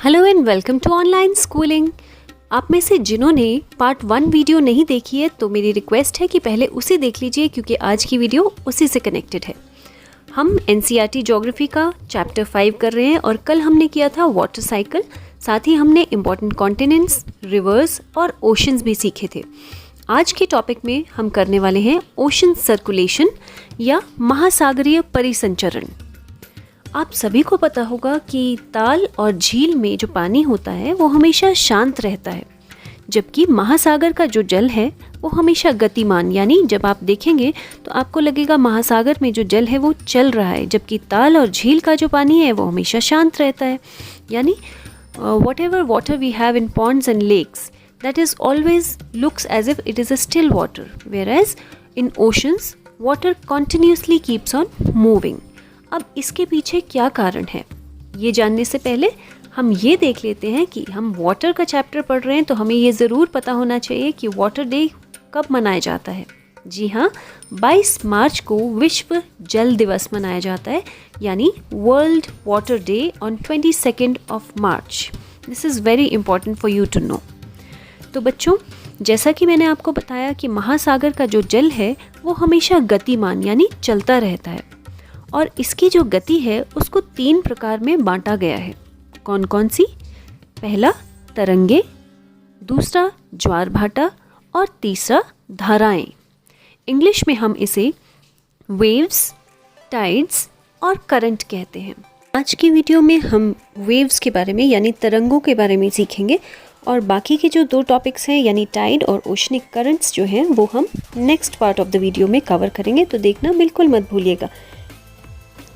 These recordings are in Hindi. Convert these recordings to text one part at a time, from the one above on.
Hello and welcome to online schooling. आप में से जिन्होंने पार्ट 1 वीडियो नहीं देखी है तो मेरी रिक्वेस्ट है कि पहले उसे देख लीजिए, क्योंकि आज की वीडियो उसी से कनेक्टेड है। हम एनसीईआरटी ज्योग्राफी का चैप्टर 5 कर रहे हैं और कल हमने किया था वाटर साइकिल। साथ ही हमने इम्पॉर्टेंट कॉन्टिनेंट्स, रिवर्स और ओशंस भी सीखे थे। आज के टॉपिक में हम करने वाले हैं ओशन सर्कुलेशन या महासागरीय परिसंचरण। आप सभी को पता होगा कि ताल और झील में जो पानी होता है वो हमेशा शांत रहता है, जबकि महासागर का जो जल है वो हमेशा गतिमान, यानी जब आप देखेंगे तो आपको लगेगा महासागर में जो जल है वो चल रहा है, जबकि ताल और झील का जो पानी है वो हमेशा शांत रहता है। यानी whatever water we have in ponds and lakes, that is always looks as if it is a still water, whereas in oceans water continuously keeps on moving. अब इसके पीछे क्या कारण है, ये जानने से पहले हम ये देख लेते हैं कि हम वाटर का चैप्टर पढ़ रहे हैं तो हमें ये ज़रूर पता होना चाहिए कि वाटर डे कब मनाया जाता है। जी हाँ, 22 मार्च को विश्व जल दिवस मनाया जाता है, यानी world water day on 22 March. This is very important for you to know. तो बच्चों, जैसा कि मैंने आपको बताया कि महासागर का जो जल है वो हमेशा गतिमान यानी चलता रहता है, और इसकी जो गति है उसको 3 प्रकार में बांटा गया है। कौन कौन सी? पहला तरंगे, दूसरा ज्वार भाटा और तीसरा धाराएं। इंग्लिश में हम इसे वेव्स, टाइड्स और करंट कहते हैं। आज की वीडियो में हम वेव्स के बारे में यानी तरंगों के बारे में सीखेंगे, और बाकी के जो 2 टॉपिक्स हैं यानी टाइड और ओशनिक करंट्स जो हैं वो हम next part of the video में कवर करेंगे, तो देखना बिल्कुल मत भूलिएगा।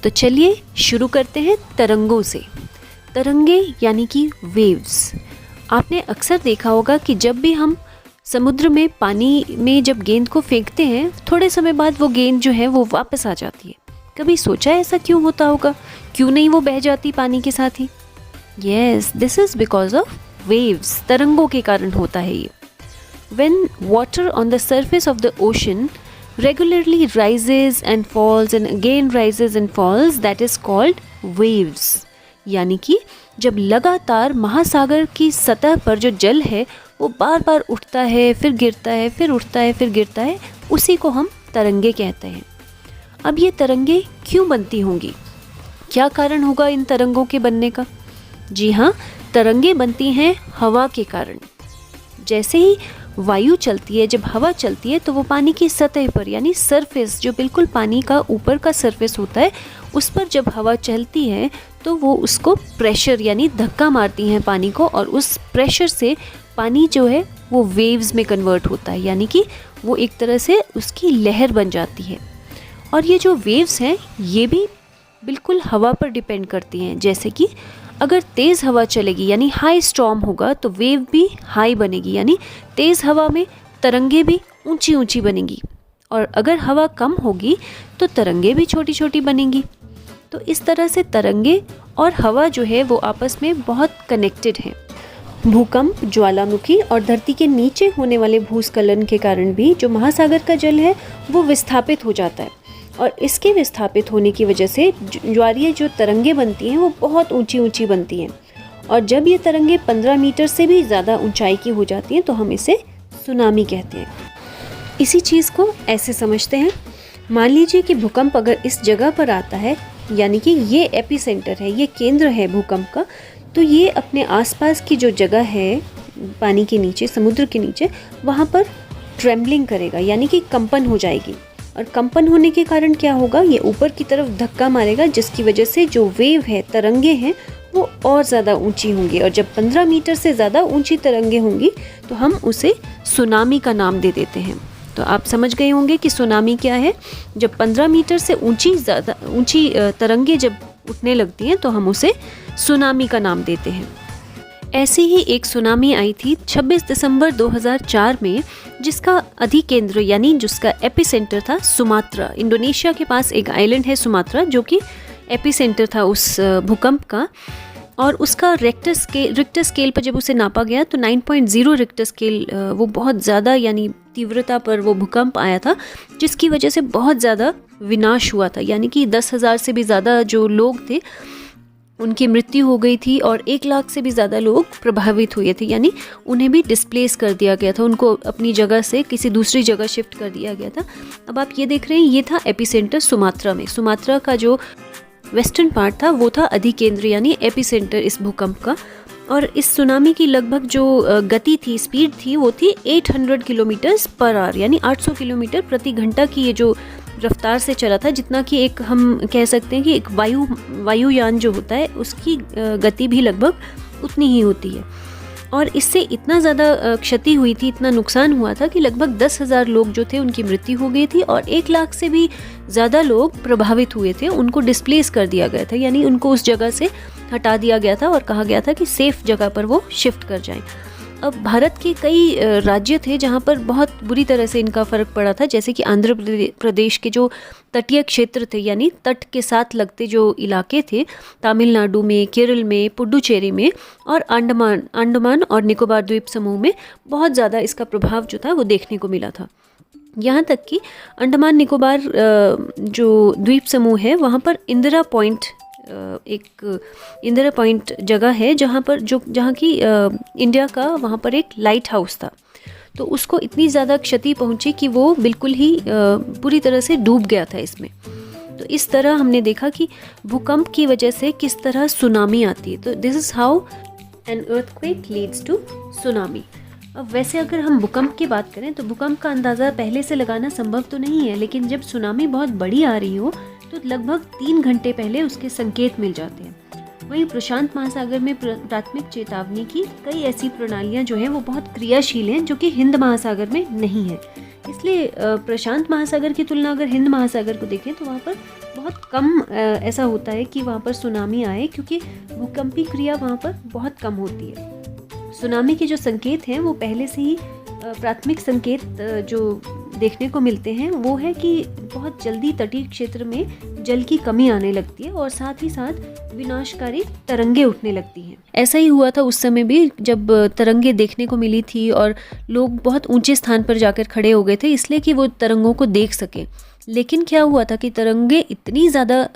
तो चलिए शुरू करते हैं तरंगों से। तरंगे यानी कि वेव्स। आपने अक्सर देखा होगा कि जब भी हम समुद्र में पानी में जब गेंद को फेंकते हैं, थोड़े समय बाद वो गेंद जो है वो वापस आ जाती है। कभी सोचा है ऐसा क्यों होता होगा? क्यों नहीं वो बह जाती पानी के साथ ही? Yes, this is because of waves. तरंगों के कारण होता है ये। When water on the surface of the ocean regularly rises and falls and again rises and falls, that is called waves। यानी कि जब लगातार महासागर की सतह पर जो जल है वो बार बार उठता है, फिर गिरता है, फिर उठता है, फिर गिरता है, उसी को हम तरंगे कहते हैं। अब ये तरंगे क्यों बनती होंगी? क्या कारण होगा इन तरंगों के बनने का? जी हाँ, तरंगे बनती हैं हवा के कारण। जैसे ही वायु चलती है, जब हवा चलती है तो वो पानी की सतह पर यानी सरफेस, जो बिल्कुल पानी का ऊपर का सरफेस होता है, उस पर जब हवा चलती है तो वो उसको प्रेशर यानी धक्का मारती हैं पानी को, और उस प्रेशर से पानी जो है वो वेव्स में कन्वर्ट होता है, यानी कि वो एक तरह से उसकी लहर बन जाती है। और ये जो वेव्स हैं ये भी बिल्कुल हवा पर डिपेंड करती हैं। जैसे कि अगर तेज़ हवा चलेगी यानी हाई स्टॉर्म होगा तो वेव भी हाई बनेगी, यानी तेज़ हवा में तरंगे भी ऊंची ऊंची बनेंगी, और अगर हवा कम होगी तो तरंगे भी छोटी छोटी बनेंगी। तो इस तरह से तरंगे और हवा जो है वो आपस में बहुत कनेक्टेड हैं। भूकंप, ज्वालामुखी और धरती के नीचे होने वाले भूस्खलन के कारण भी जो महासागर का जल है वो विस्थापित हो जाता है, और इसके विस्थापित होने की वजह से ज्वारीय जो तरंगे बनती हैं वो बहुत ऊंची ऊंची बनती हैं, और जब ये तरंगे 15 मीटर से भी ज़्यादा ऊंचाई की हो जाती हैं तो हम इसे सुनामी कहते हैं। इसी चीज़ को ऐसे समझते हैं, मान लीजिए कि भूकंप अगर इस जगह पर आता है, यानी कि ये एपिसेंटर है, ये केंद्र है भूकंप का, तो ये अपने आसपास की जो जगह है पानी के नीचे, समुद्र के नीचे, वहाँ पर ट्रेम्बलिंग करेगा, यानी कि कंपन हो जाएगी। और कंपन होने के कारण क्या होगा, ये ऊपर की तरफ धक्का मारेगा, जिसकी वजह से जो वेव है, तरंगे हैं, वो और ज़्यादा ऊंची होंगी, और जब 15 मीटर से ज़्यादा ऊंची तरंगे होंगी तो हम उसे सुनामी का नाम दे देते हैं। तो आप समझ गए होंगे कि सुनामी क्या है। जब 15 मीटर से ऊंची तरंगे जब उठने लगती हैं तो हम उसे सुनामी का नाम देते हैं। ऐसी ही एक सुनामी आई थी 26 दिसंबर 2004 में, जिसका अधिकेंद्र यानी जिसका एपिसेंटर था सुमात्रा। इंडोनेशिया के पास एक आइलैंड है सुमात्रा, जो कि एपिसेंटर था उस भूकंप का, और उसका रिक्टर स्केल पर जब उसे नापा गया तो 9.0 रिक्टर स्केल, वो बहुत ज़्यादा यानी तीव्रता पर वो भूकंप आया था, जिसकी वजह से बहुत ज़्यादा विनाश हुआ था, यानी कि 10,000 से भी ज़्यादा जो लोग थे उनकी मृत्यु हो गई थी और 1 लाख से भी ज़्यादा लोग प्रभावित हुए थे, यानी उन्हें भी डिस्प्लेस कर दिया गया था, उनको अपनी जगह से किसी दूसरी जगह शिफ्ट कर दिया गया था। अब आप ये देख रहे हैं, ये था एपिसेंटर सुमात्रा में। सुमात्रा का जो वेस्टर्न पार्ट था वो था अधिकेंद्र यानी एपिसेंटर इस भूकंप का। और इस सुनामी की लगभग जो गति थी, स्पीड थी, वो थी 800 किलोमीटर्स पर आवर, यानी 800 किलोमीटर प्रति घंटा की ये जो रफ्तार से चला था, जितना कि एक हम कह सकते हैं कि एक वायुयान जो होता है उसकी गति भी लगभग उतनी ही होती है। और इससे इतना ज़्यादा क्षति हुई थी, इतना नुकसान हुआ था कि लगभग 10,000 लोग जो थे उनकी मृत्यु हो गई थी और 1 लाख से भी ज़्यादा लोग प्रभावित हुए थे। उनको डिस्प्लेस कर दिया गया था, यानी उनको उस जगह से हटा दिया गया था और कहा गया था कि सेफ जगह पर वो शिफ्ट कर जाएं। अब भारत के कई राज्य थे जहाँ पर बहुत बुरी तरह से इनका फ़र्क पड़ा था, जैसे कि आंध्र प्रदेश के जो तटीय क्षेत्र थे, यानी तट के साथ लगते जो इलाके थे, तमिलनाडु में, केरल में, पुडुचेरी में और अंडमान और निकोबार द्वीप समूह में बहुत ज़्यादा इसका प्रभाव जो था वो देखने को मिला था। यहाँ तक कि अंडमान निकोबार जो द्वीप समूह है वहाँ पर इंदिरा पॉइंट जगह है जहाँ की इंडिया का वहाँ पर एक लाइट हाउस था। तो उसको इतनी ज़्यादा क्षति पहुँची कि वो बिल्कुल ही पूरी तरह से डूब गया था इसमें। तो इस तरह हमने देखा कि भूकंप की वजह से किस तरह सुनामी आती है। तो this is how an earthquake leads to tsunami. अब वैसे अगर हम भूकंप की बात करें तो भूकंप का अंदाज़ा पहले से लगाना संभव तो नहीं है, लेकिन जब सुनामी बहुत बड़ी आ रही हो तो लगभग 3 घंटे पहले उसके संकेत मिल जाते हैं। वहीं प्रशांत महासागर में प्राथमिक चेतावनी की कई ऐसी प्रणालियां जो हैं वो बहुत क्रियाशील हैं, जो कि हिंद महासागर में नहीं है। इसलिए प्रशांत महासागर की तुलना अगर हिंद महासागर को देखें तो वहाँ पर बहुत कम ऐसा होता है कि वहाँ पर सुनामी आए, क्योंकि भूकंपी क्रिया वहाँ पर बहुत कम होती है। सुनामी के जो संकेत हैं वो पहले से ही प्राथमिक संकेत जो देखने को मिलते हैं वो है कि बहुत जल्दी तटीय क्षेत्र में जल की कमी आने लगती है और साथ ही साथ विनाशकारी तरंगे उठने लगती हैं। ऐसा ही हुआ था उस समय भी, जब तरंगे देखने को मिली थी और लोग बहुत ऊंचे स्थान पर जाकर खड़े हो गए थे इसलिए कि वो तरंगों को देख सकें। लेकिन क्या हुआ था कि तरंगे इतनी ज़्यादा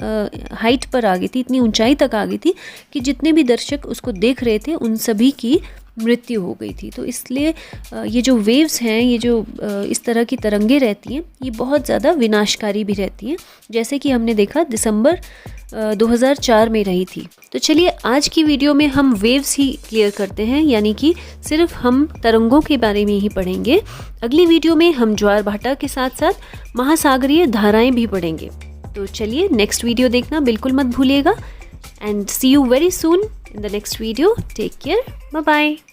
हाइट पर आ गई थी, इतनी ऊंचाई तक आ गई थी कि जितने भी दर्शक उसको देख रहे थे उन सभी की मृत्यु हो गई थी। तो इसलिए ये जो वेव्स हैं, ये जो इस तरह की तरंगे रहती हैं, ये बहुत ज़्यादा विनाशकारी भी रहती हैं, जैसे कि हमने देखा दिसंबर 2004 में रही थी। तो चलिए आज की वीडियो में हम वेव्स ही क्लियर करते हैं, यानी कि सिर्फ हम तरंगों के बारे में ही पढ़ेंगे। अगली वीडियो में हम ज्वार भाटा के साथ साथ महासागरीय धाराएं भी पढ़ेंगे। तो चलिए नेक्स्ट वीडियो देखना बिल्कुल मत भूलिएगा, and see you very soon in the next video. Take care. Bye bye.